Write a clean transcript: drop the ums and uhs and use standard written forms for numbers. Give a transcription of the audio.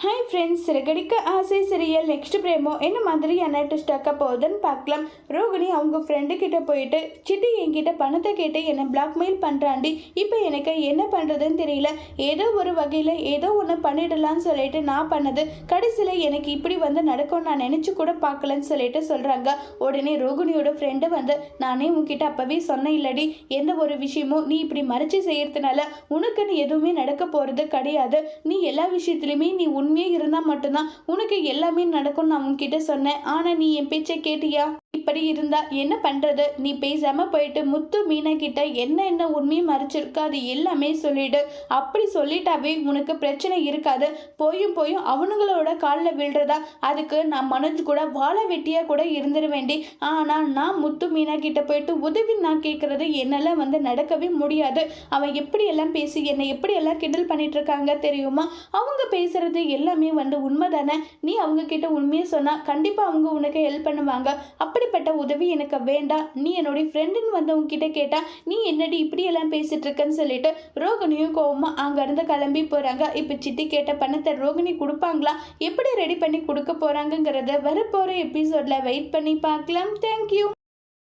Hi friends, Siragadikka ஆசை serial next பிரேமோ என்ன மாதிரியான ட்விஸ்ட் ஆக்க போகுதுன்னு பார்க்கலாம். ரோகிணி அவங்க ஃப்ரெண்டு கிட்ட போயிட்டு, சிட்டி என்கிட்ட பணத்தை கேட்டு என்னை பிளாக்மெயில் பண்ணுறாண்டி, இப்போ எனக்கு என்ன பண்ணுறதுன்னு தெரியல, ஏதோ ஒரு வகையில் ஏதோ ஒன்று பண்ணிடலான்னு சொல்லிட்டு நான் பண்ணது கடைசியில் எனக்கு இப்படி வந்து நடக்கும் நான் நினச்சி கூட பார்க்கலன்னு சொல்லிட்டு சொல்கிறாங்க. உடனே ரோகிணியோட ஃப்ரெண்டு வந்து, நானே உன்கிட்ட அப்போவே சொன்னேன் இல்லடி, எந்த ஒரு விஷயமும் நீ இப்படி மறைச்சி செய்யறதுனால உனக்குன்னு எதுவுமே நடக்க போகிறது கிடையாது, நீ எல்லா விஷயத்துலையுமே நீ உண்மையே இருந்தால் மட்டும்தான் உனக்கு எல்லாமே நடக்கும் நான் உன்கிட்ட சொன்னேன். ஆனால் நீ என் பேச்சை கேட்டியா? இப்படி இருந்தா என்ன பண்றது? நீ பேசாம போயிட்டு முத்து மீனா கிட்ட என்ன உண்மையை மறைச்சிருக்க அது எல்லாமே சொல்லிடு. அப்படி சொல்லிட்டாவே உனக்கு பிரச்சனை இருக்காது. போயும் அவனுங்களோட காலில் விழுறதா? அதுக்கு நான் மனோஜ் கூட வாழ வெட்டியா கூட இருந்துட வேண்டி. ஆனா நான் முத்து மீனா கிட்ட போயிட்டு உதவி நான் கேட்கறது என்னால வந்து நடக்கவே முடியாது. அவன் எப்படியெல்லாம் பேசி என்னை எப்படியெல்லாம் கிண்டல் பண்ணிட்டு இருக்காங்க தெரியுமா? அவங்க பேசுறது எல்லாமே வந்து உண்மைதானே? நீ அவங்க கிட்ட உண்மையை சொன்னா கண்டிப்பா அவங்க உனக்கு ஹெல்ப் பண்ணுவாங்க. அப்படிப்பட்ட உதவி எனக்கு வேண்டாம். நீ என்னுடைய ஃப்ரெண்டுன்னு வந்து உங்ககிட்ட கேட்டா நீ என்னடி இப்படியெல்லாம் பேசிட்டு இருக்கன்னு சொல்லிட்டு ரோகிணியும் கோவமா அங்கிருந்து கிளம்பி போறாங்க. இப்போ சித்தி கேட்ட பணத்தை ரோகிணி கொடுப்பாங்களா? எப்படி ரெடி பண்ணி கொடுக்க போறாங்கிறத வரப்போற எபிசோட்ல வெயிட் பண்ணி பார்க்கலாம். தேங்க்யூ.